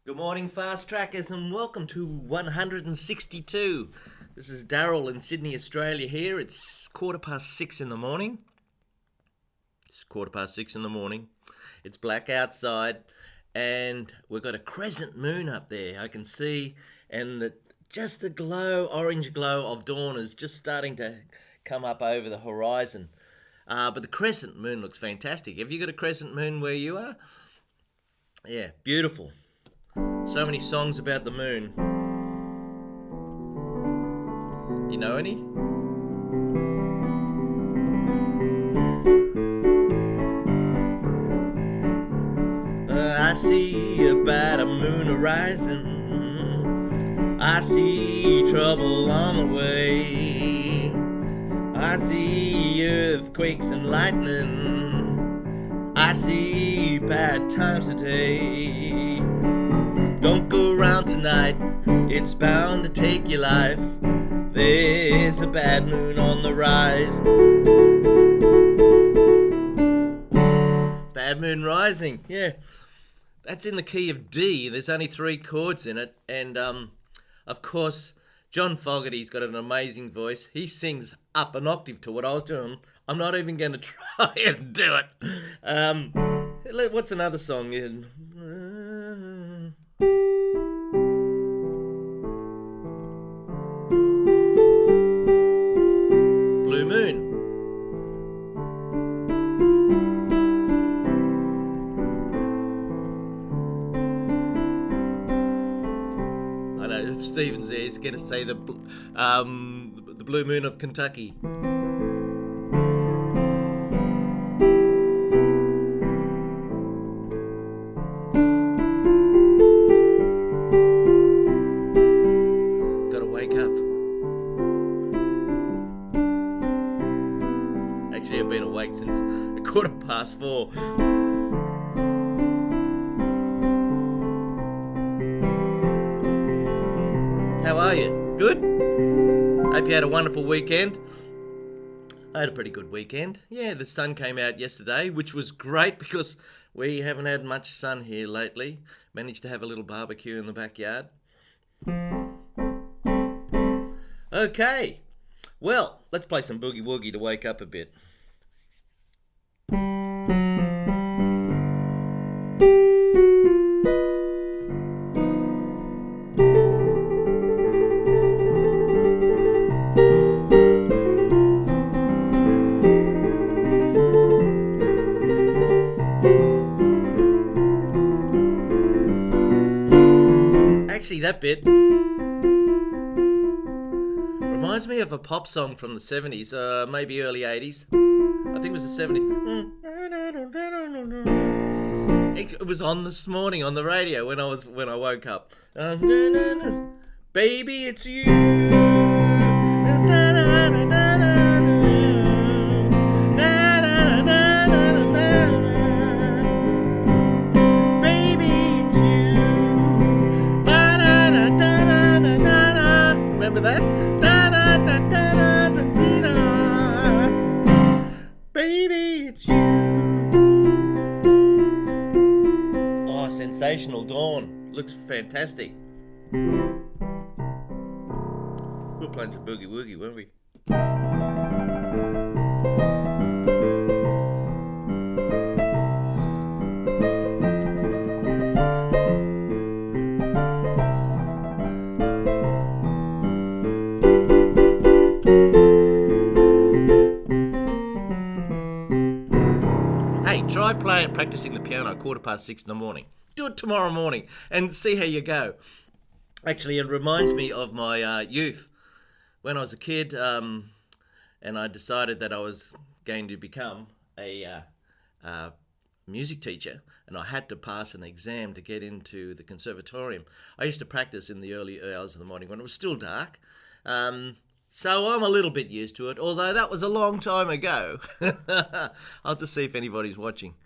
Good morning, fast trackers, and welcome to 162. This is Darryl in Sydney, Australia here. It's 6:15 in the morning. It's 6:15 in the morning. It's black outside, and we've got a crescent moon up there. I can see, and just the glow, orange glow of dawn is just starting to come up over the horizon. But the crescent moon looks fantastic. Have you got a crescent moon where you are? Yeah, beautiful. So many songs about the moon. You know any? I see about a moon horizon. I see trouble on the way. I see earthquakes and lightning. I see bad times today. Don't go around tonight, it's bound to take your life. There's a bad moon on the rise. Bad moon rising, yeah. That's in the key of D. There's only 3 chords in it. And, of course, John Fogerty's got an amazing voice. He sings up an octave to what I was doing. I'm not even going to try and do it. What's another song? Blue Moon. I know if Stephen's there, he's going to say the Blue Moon of Kentucky. Gotta wake up. Actually, I've been awake since 4:15. How are you? Good? Hope you had a wonderful weekend. I had a pretty good weekend. Yeah, the sun came out yesterday, which was great because we haven't had much sun here lately. Managed to have a little barbecue in the backyard. Okay, well, let's play some boogie woogie to wake up a bit. Actually, that bit reminds me of a pop song from the 70s, maybe early 80s. I think it was the 70s. It was on this morning on the radio when I woke up. Baby, it's you. Remember that? Baby, it's you. Oh, sensational dawn. Looks fantastic. We were playing some boogie woogie, weren't we? Hey, try practicing the piano at 6:15 in the morning. Do it tomorrow morning and see how you go. Actually, it reminds me of my youth. When I was a kid, and I decided that I was going to become a music teacher, and I had to pass an exam to get into the conservatorium. I used to practice in the early hours of the morning when it was still dark. So I'm a little bit used to it, although that was a long time ago. I'll just see if anybody's watching.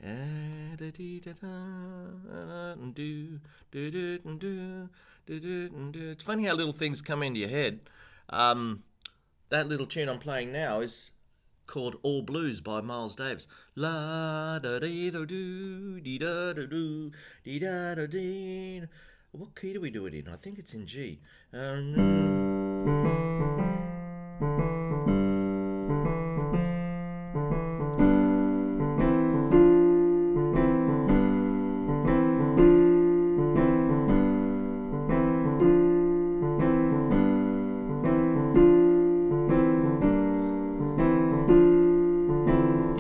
It's funny how little things come into your head. That little tune I'm playing now is called All Blues by Miles Davis. La da dee da doo dee da da doo dee da da dee. What key do we do it in? I think it's in G. You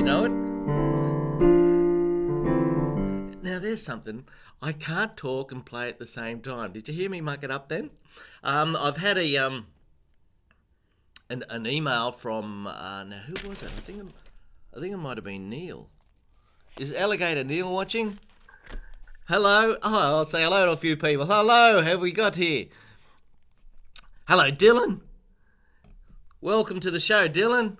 know it? Now there's something. I can't talk and play at the same time. Did you hear me muck it up then? I've had an email from now who was it? I think it might have been Neil. Is Alligator Neil watching? Hello. Oh, I'll say hello to a few people. Hello. Have we got here? Hello, Dylan. Welcome to the show, Dylan.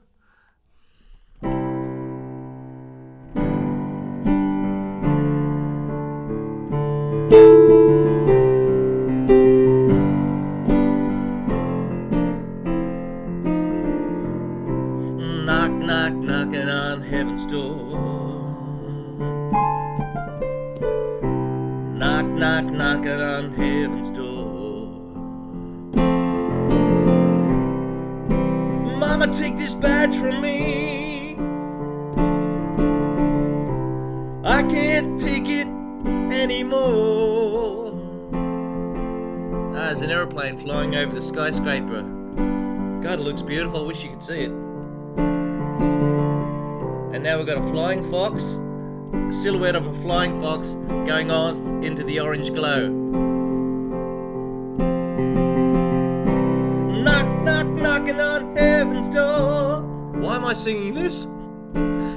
Knock, knock, knocking on heaven's door. Knock, knock, knocking on heaven's door. Mama, take this badge from me. I can't take it anymore. There's an aeroplane flying over the skyscraper. God, it looks beautiful. I wish you could see it. And now we've got a flying fox, the silhouette of a flying fox going off into the orange glow. Knock, knock, knocking on heaven's door. Why am I singing this?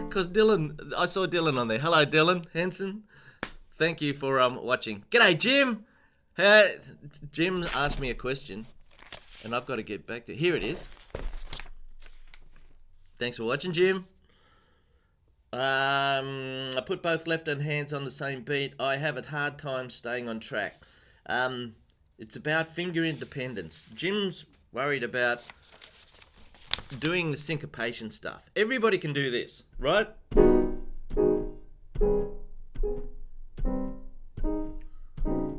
Because I saw Dylan on there. Hello, Dylan Henson. Thank you for watching. G'day, Jim. Jim asked me a question, and I've got to get back to it. Here it is. Thanks for watching, Jim. I put both left and hands on the same beat. I have a hard time staying on track. It's about finger independence. Jim's worried about doing the syncopation stuff. Everybody can do this, right?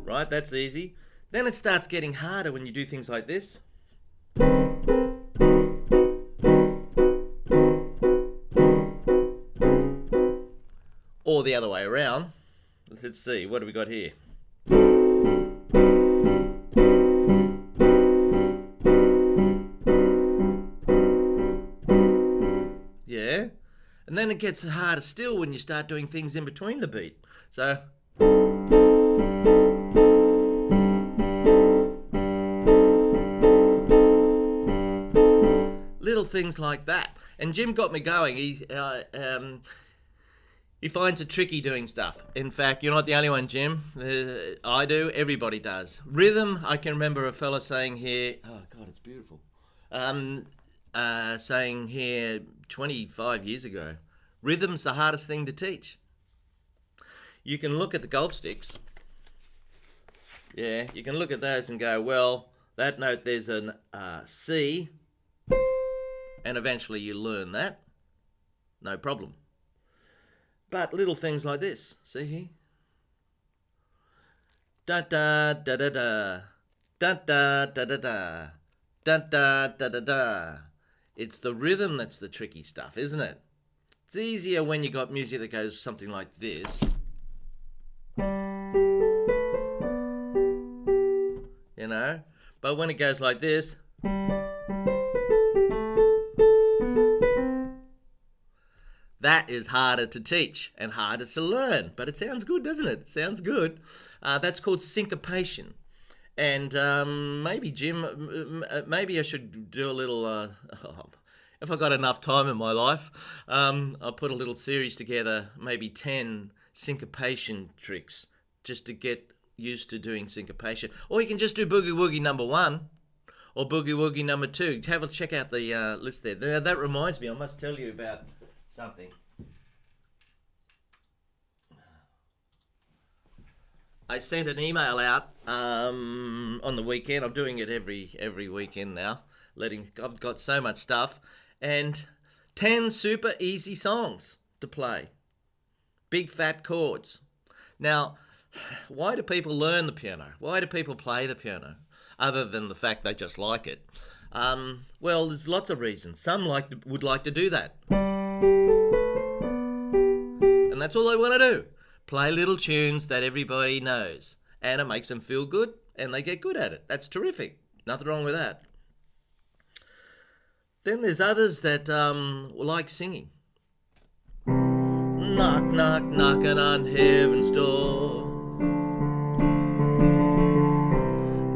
Right, that's easy. Then it starts getting harder when you do things like this. Or the other way around. Let's see, what do we got here? Yeah. And then it gets harder still when you start doing things in between the beat. So little things like that. And Jim got me going. He finds it tricky doing stuff. In fact, you're not the only one, Jim. I do. Everybody does. Rhythm, I can remember a fella saying here, oh God, it's beautiful. Saying here 25 years ago, rhythm's the hardest thing to teach. You can look at the golf sticks. Yeah, you can look at those and go, well, that note there's an C, and eventually you learn that. No problem. But little things like this, see here? Da da da da da, da da da da da, da da da da da. It's the rhythm that's the tricky stuff, isn't it? It's easier when you got music that goes something like this. You know? But when it goes like this, that is harder to teach and harder to learn. But it sounds good, doesn't it? It sounds good. That's called syncopation. And maybe, Jim, maybe I should do a little... if I got enough time in my life, I'll put a little series together, maybe 10 syncopation tricks, just to get used to doing syncopation. Or you can just do Boogie Woogie number 1 or Boogie Woogie number 2. Have a check out the list there. Now, that reminds me, I must tell you about something. I sent an email out on the weekend. I'm doing it every weekend now. I've got so much stuff, and 10 super easy songs to play. Big fat chords. Now, why do people learn the piano? Why do people play the piano? Other than the fact they just like it. Well, there's lots of reasons. Some would like to do that. And that's all they want to do. Play little tunes that everybody knows. And it makes them feel good, and they get good at it. That's terrific. Nothing wrong with that. Then there's others that like singing. Knock, knock, knocking on heaven's door.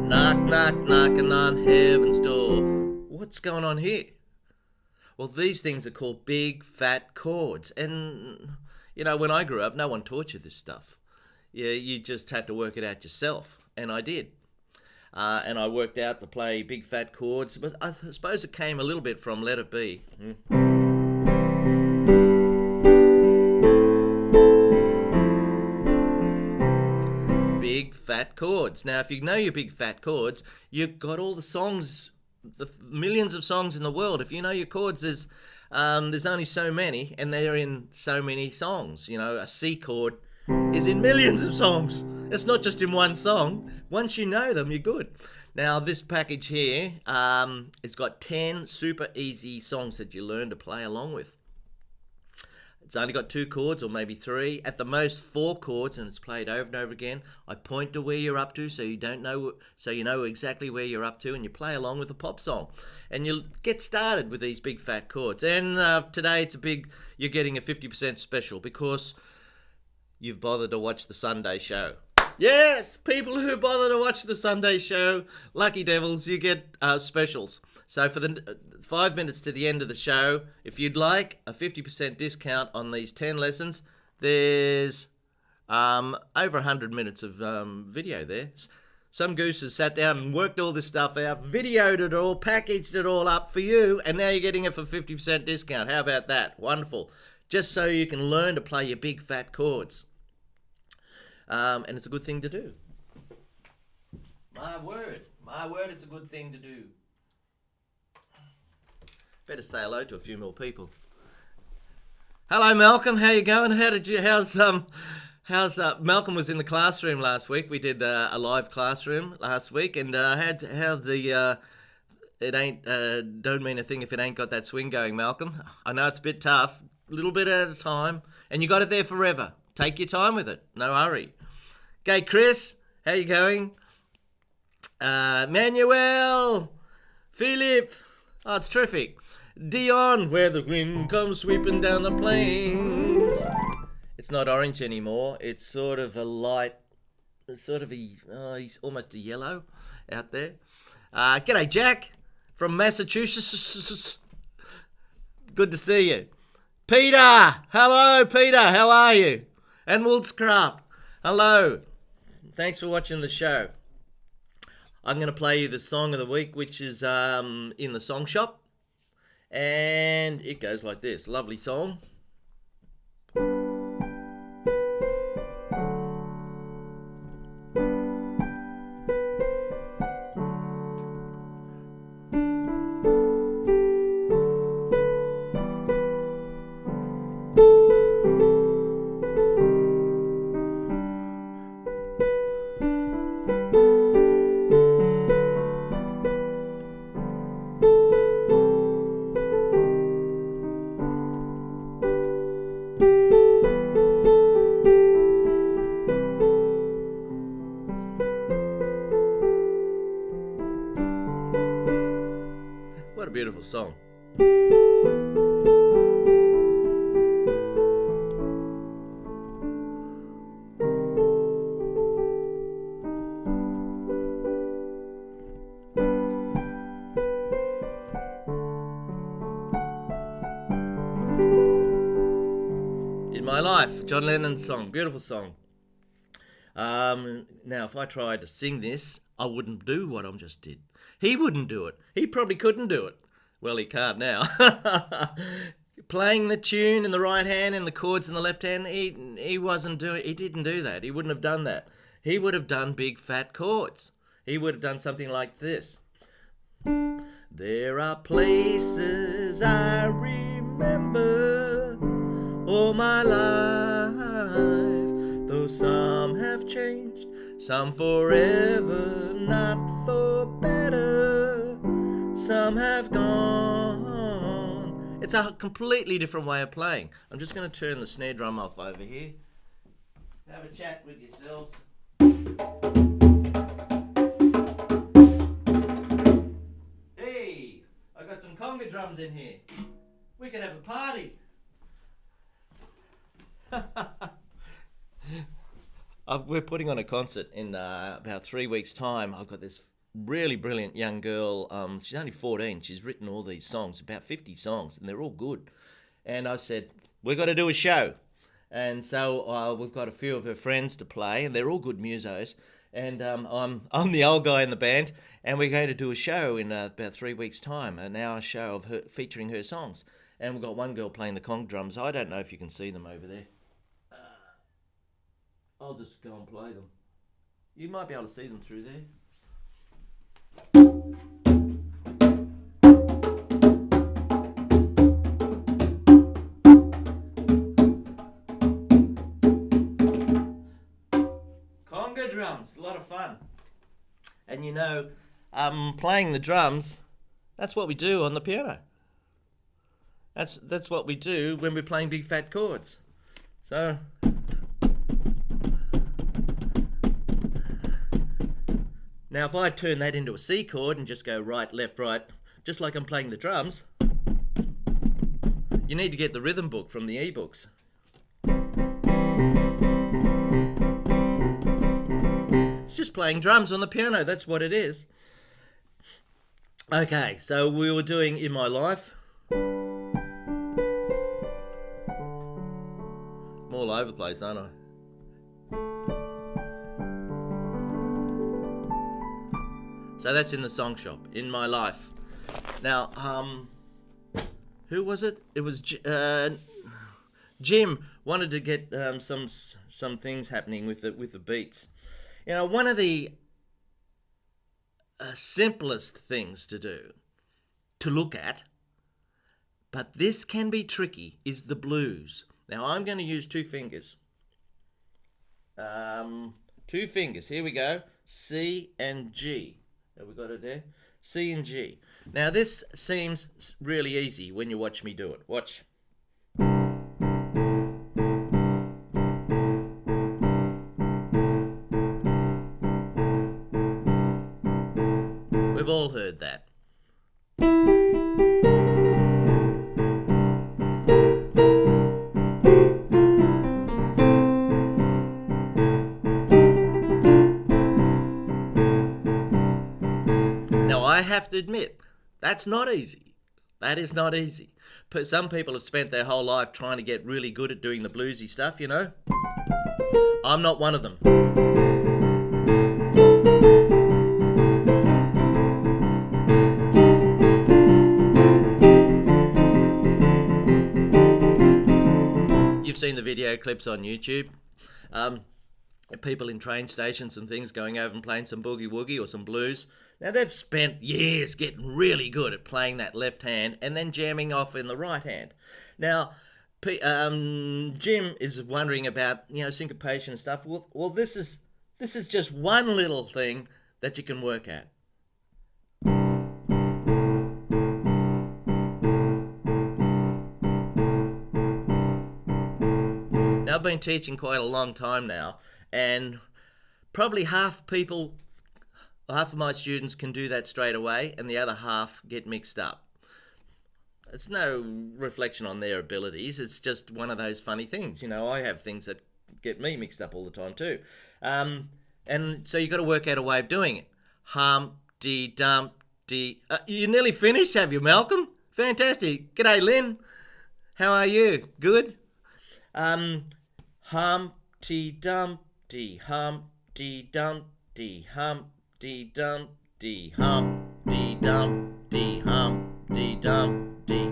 Knock, knock, knocking on heaven's door. What's going on here? Well, these things are called big fat chords. And, you know, when I grew up, no one taught you this stuff. Yeah, you just had to work it out yourself. And I did. And I worked out to play big fat chords. But I suppose it came a little bit from Let It Be. Big fat chords. Now, if you know your big fat chords, you've got all the songs, the millions of songs in the world. If you know your chords, there's only so many, and they're in so many songs. You know, a C chord is in millions of songs. It's not just in one song. Once you know them, you're good. Now, this package here, it's got 10 super easy songs that you learn to play along with. It's only got 2 chords, or maybe 3, at the most 4 chords, and it's played over and over again. I point to where you're up to, so you know exactly where you're up to, and you play along with a pop song, and you'll get started with these big fat chords. And today you're getting a 50% special because you've bothered to watch the Sunday show. Yes, people who bother to watch the Sunday show, lucky devils, you get specials. So for the 5 minutes to the end of the show, if you'd like a 50% discount on these 10 lessons, there's over 100 minutes of video there. Some goose has sat down and worked all this stuff out, videoed it all, packaged it all up for you, and now you're getting it for 50% discount. How about that? Wonderful. Just so you can learn to play your big fat chords. And it's a good thing to do. My word, it's a good thing to do. Better say hello to a few more people. Hello, Malcolm. How you going? How's Malcolm was in the classroom last week. We did a live classroom last week, and how's the it ain't don't mean a thing if it ain't got that swing going, Malcolm. I know it's a bit tough, a little bit at a time, and you got it there forever. Take your time with it. No hurry. Okay, Chris, how you going? Manuel, Philip, oh, it's terrific. Dion, where the wind comes sweeping down the plains. It's not orange anymore. It's sort of a light, he's almost a yellow out there. G'day, Jack from Massachusetts. Good to see you. Peter, hello, Peter, how are you? And Woolscraft, hello. Thanks for watching the show. I'm going to play you the song of the week, which is in the song shop. And it goes like this. Lovely song. What a beautiful song. In My Life, John Lennon's song. Beautiful song. Now, if I tried to sing this, I wouldn't do what I just did. He wouldn't do it. He probably couldn't do it. Well, he can't now. Playing the tune in the right hand and the chords in the left hand, he didn't do that. He wouldn't have done that. He would have done big fat chords. He would have done something like this. There are places I remember remember all my life, though some have changed, some forever, not for better, some have gone. It's a completely different way of playing. I'm just going to turn the snare drum off over here. Have a chat with yourselves. Hey, I got some conga drums in here. We could have a party. We're putting on a concert in about 3 weeks' time. I've got this really brilliant young girl. She's only 14. She's written all these songs, about 50 songs, and they're all good. And I said, we've got to do a show. And so we've got a few of her friends to play, and they're all good musos. And I'm the old guy in the band, and we're going to do a show in about 3 weeks' time, an hour show of her featuring her songs. And we've got one girl playing the conga drums. I don't know if you can see them over there. I'll just go and play them. You might be able to see them through there. Conga drums, a lot of fun. And you know, playing the drums, that's what we do on the piano. That's what we do when we're playing big fat chords. So now if I turn that into a C chord and just go right, left, right, just like I'm playing the drums, you need to get the rhythm book from the e-books. It's just playing drums on the piano, that's what it is. Okay, so we were doing In My Life. I'm all over the place, aren't I? So that's in the song shop, In My Life. Now, who was it? It was Jim wanted to get some things happening with the beats. You know, one of the simplest things to do, to look at, but this can be tricky, is the blues. Now I'm going to use two fingers. Two fingers. Here we go. C and G. Have we got it there? C and G. Now this seems really easy when you watch me do it. Watch. We've all heard that. Now I have to admit, that's not easy. That is not easy. Some people have spent their whole life trying to get really good at doing the bluesy stuff, you know. I'm not one of them. You've seen the video clips on YouTube. People in train stations and things going over and playing some boogie woogie or some blues. Now they've spent years getting really good at playing that left hand and then jamming off in the right hand. Now, Jim is wondering about, you know, syncopation and stuff. Well, this is just one little thing that you can work at. Now, I've been teaching quite a long time now, and probably half of my students can do that straight away, and the other half get mixed up. It's no reflection on their abilities, it's just one of those funny things. You know, I have things that get me mixed up all the time too. And so you've got to work out a way of doing it. Humpty Dumpty. You nearly finished, have you, Malcolm? Fantastic. G'day, Lynn. How are you? Good? Humpty Dumpty, Humpty Dumpty, Humpty Dumpty, Humpty Dumpty, Humpty Dumpty.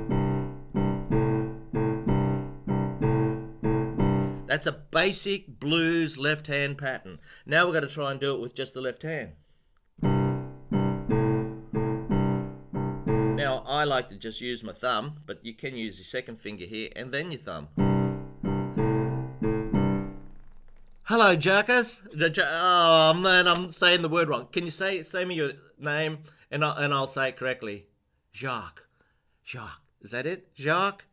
That's a basic blues left hand pattern. Now we've got to try and do it with just the left hand. Now, I like to just use my thumb, but you can use your second finger here and then your thumb. Hello, Jerkers. Oh man, I'm saying the word wrong. Can you say me your name and I'll say it correctly? Jacques. Jacques. Is that it? Jacques?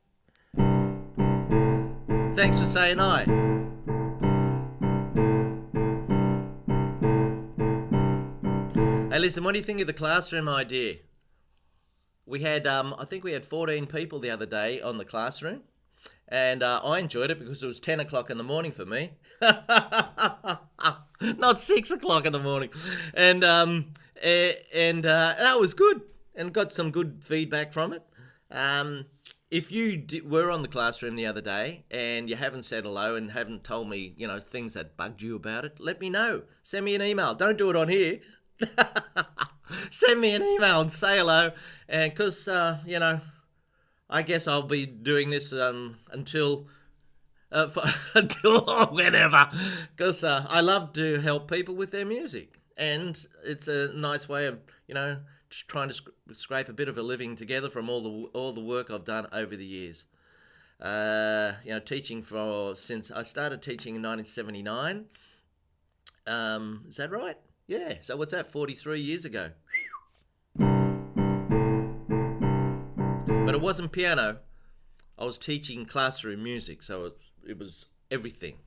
Thanks for saying hi. Hey, listen, what do you think of the classroom idea? We had, I think we had 14 people the other day on the classroom. And I enjoyed it because it was 10 o'clock in the morning for me. Not 6 o'clock in the morning. And that was good. And got some good feedback from it. If you were on the classroom the other day and you haven't said hello and haven't told me, things that bugged you about it, let me know. Send me an email. Don't do it on here. Send me an email and say hello. And because, I guess I'll be doing this until whenever, because I love to help people with their music, and it's a nice way of just trying to scrape a bit of a living together from all the work I've done over the years. Teaching since I started teaching in 1979. Is that right? Yeah. So what's that? 43 years ago. But it wasn't piano. I was teaching classroom music, so it was everything,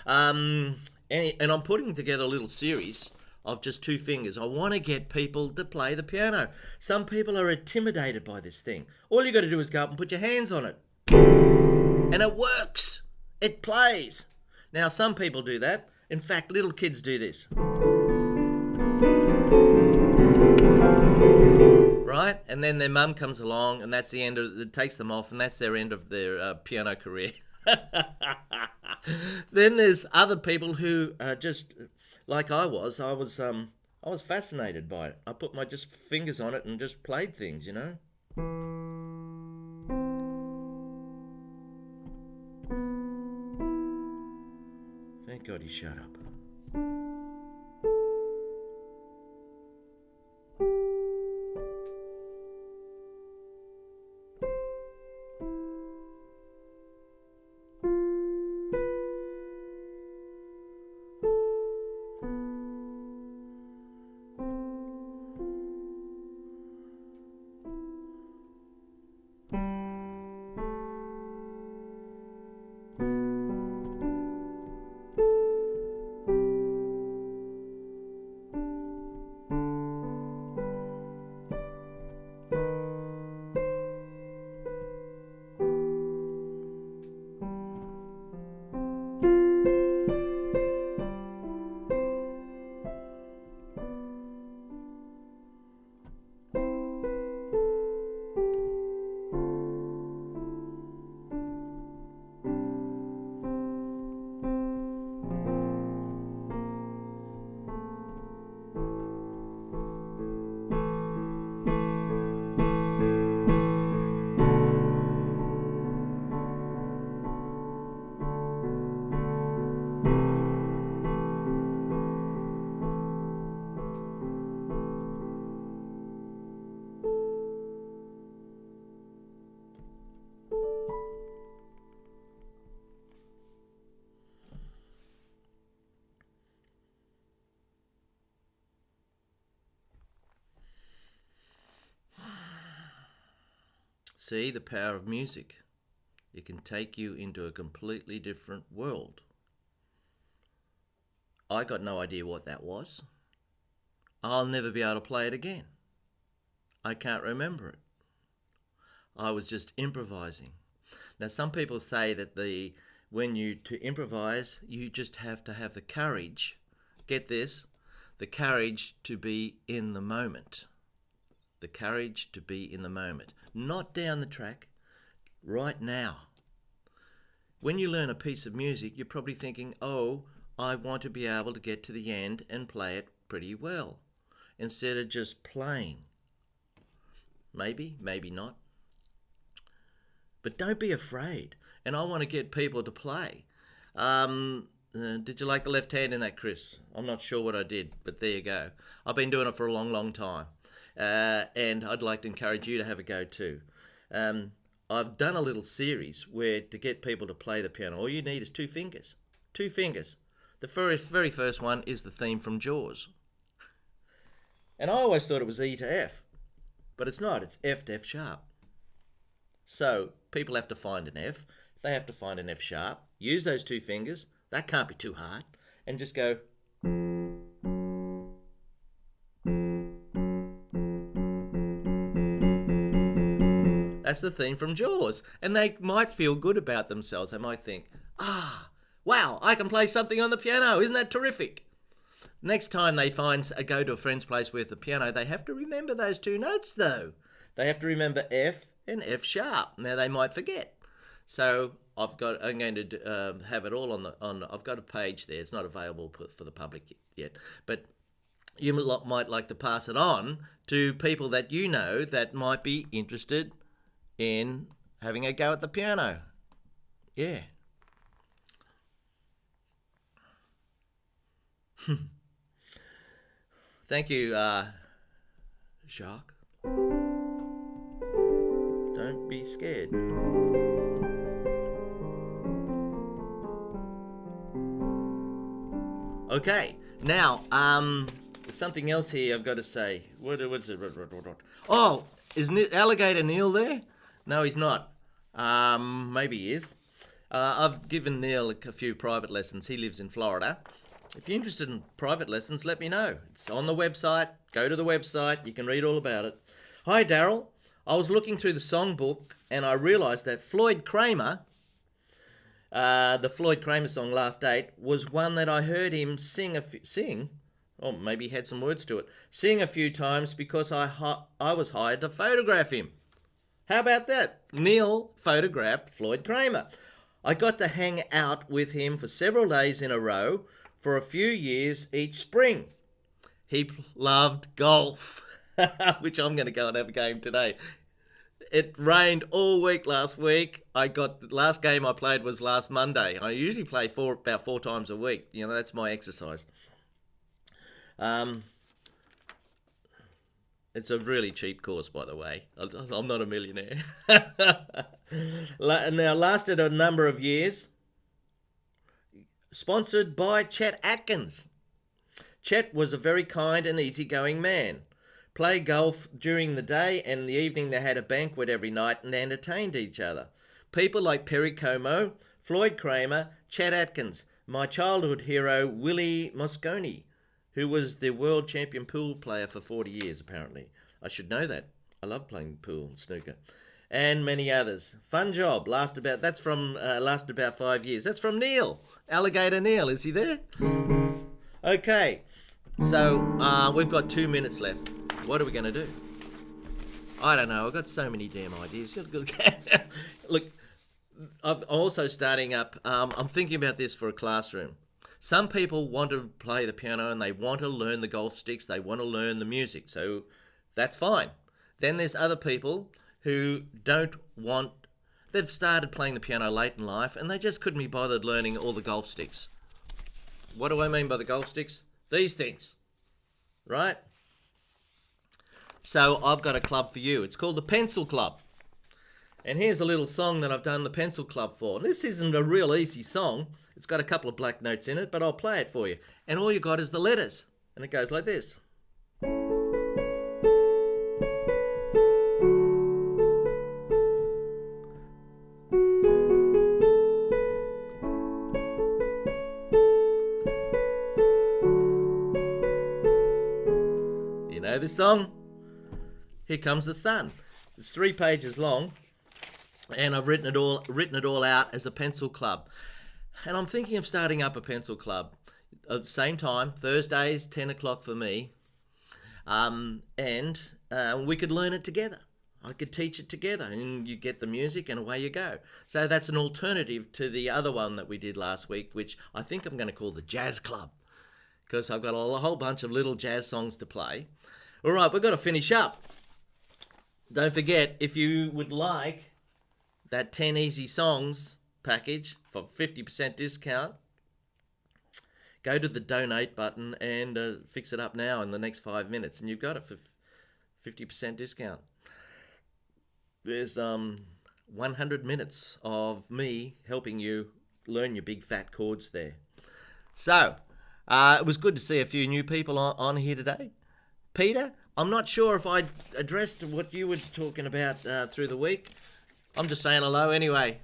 And I'm putting together a little series of just two fingers. I want to get people to play the piano. Some people are intimidated by this thing. All you got to do is go up and put your hands on it. And it works. It plays. Now, some people do that. In fact, little kids do this. Right? And then their mum comes along and that's the end of it, takes them off, and that's their end of their piano career. Then there's other people who are just like I was. I was fascinated by it. I put my just fingers on it and just played things, Thank God he shut up. See the power of music. It can take you into a completely different world. I got no idea what that was. I'll never be able to play it again. I can't remember it. I was just improvising. Now, some people say that to improvise, you just have to have the courage, get this, the courage to be in the moment. The courage to be in the moment. Not down the track, right now. When you learn a piece of music, you're probably thinking, oh, I want to be able to get to the end and play it pretty well, instead of just playing. Maybe, maybe not. But don't be afraid. And I want to get people to play. Did you like the left hand in that, Chris? I'm not sure what I did, but there you go. I've been doing it for a long, long time. and I'd like to encourage you to have a go too. I've done a little series where to get people to play the piano, all you need is 2 fingers. 2 fingers. The very first one is the theme from Jaws. And I always thought it was E to F, but it's not. It's F to F sharp. So people have to find an F. They have to find an F sharp. Use those 2 fingers. That can't be too hard. And just go. That's the theme from Jaws. And they might feel good about themselves. They might think, wow, I can play something on the piano. Isn't that terrific? Next time they go to a friend's place with a piano, they have to remember those 2 notes though. They have to remember F and F sharp. Now they might forget. So I'm going to have it all on. I've got a page there. It's not available for the public yet, but you might like to pass it on to people that you know that might be interested in having a go at the piano. Yeah. Thank you, Shark. Don't be scared. Okay, now, there's something else here I've got to say. What's it? Oh, is Alligator Neil there? No, he's not. Maybe he is. I've given Neil a few private lessons. He lives in Florida. If you're interested in private lessons, let me know. It's on the website. Go to the website. You can read all about it. Hi, Darryl. I was looking through the songbook and I realised that Floyd Kramer, the Floyd Kramer song Last Date, was one that I heard him sing, or maybe he had some words to it, sing a few times because I was hired to photograph him. How about that? Neil photographed Floyd Kramer. I got to hang out with him for several days in a row for a few years each spring. He loved golf, which I'm going to go and have a game today. It rained all week last week. The last game I played was last Monday. I usually play about 4 times a week. You know, that's my exercise. It's a really cheap course, by the way. I'm not a millionaire. Now, lasted a number of years. Sponsored by Chet Atkins. Chet was a very kind and easygoing man. Played golf during the day, and in the evening they had a banquet every night and entertained each other. People like Perry Como, Floyd Kramer, Chet Atkins, my childhood hero Willie Mosconi, who was the world champion pool player for 40 years, apparently. I should know that. I love playing pool and snooker. And many others. Fun job. Lasted about 5 years. That's from Neil. Alligator Neil. Is he there? Okay. So, we've got 2 minutes left. What are we going to do? I don't know. I've got so many damn ideas. Look, I'm also starting up. I'm thinking about this for a classroom. Some people want to play the piano and they want to learn the golf sticks. They want to learn the music. So that's fine. Then there's other people who don't want... They've started playing the piano late in life and they just couldn't be bothered learning all the golf sticks. What do I mean by the golf sticks? These things. Right? So I've got a club for you. It's called the Pencil Club. And here's a little song that I've done the Pencil Club for. This isn't a real easy song. It's got a couple of black notes in it, but I'll play it for you. And all you got is the letters. And it goes like this. You know this song? Here Comes the Sun. It's 3 pages long. And I've written it all out as a pencil club. And I'm thinking of starting up a pencil club at the same time, Thursdays, 10 o'clock for me. And we could learn it together. I could teach it together and you get the music and away you go. So that's an alternative to the other one that we did last week, which I think I'm going to call the Jazz Club, because I've got a whole bunch of little jazz songs to play. All right, we've got to finish up. Don't forget, if you would like that 10 easy songs package for 50% discount, go to the donate button and fix it up now in the next 5 minutes, and you've got it for 50% discount. There's 100 minutes of me helping you learn your big fat chords there. So, it was good to see a few new people on here today. Peter, I'm not sure if I addressed what you were talking about through the week. I'm just saying hello anyway.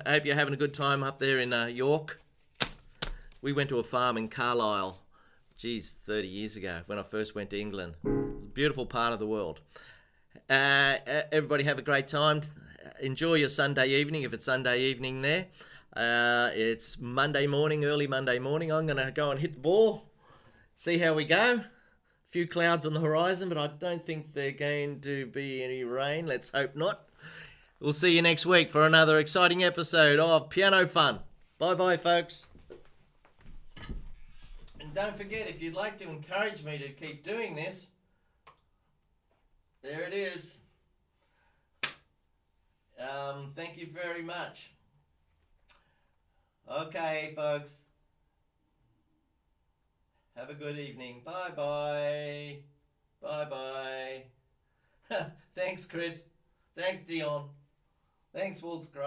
Hope you're having a good time up there in York. We went to a farm in Carlisle, 30 years ago when I first went to England. Beautiful part of the world. Everybody have a great time. Enjoy your Sunday evening, if it's Sunday evening there. It's Monday morning, early Monday morning. I'm going to go and hit the ball, see how we go. A few clouds on the horizon, but I don't think there's going to be any rain. Let's hope not. We'll see you next week for another exciting episode of Piano Fun. Bye-bye, folks. And don't forget, if you'd like to encourage me to keep doing this, there it is. Thank you very much. Okay, folks. Have a good evening. Bye-bye. Bye-bye. Thanks, Chris. Thanks, Dion. Thanks, Wolf's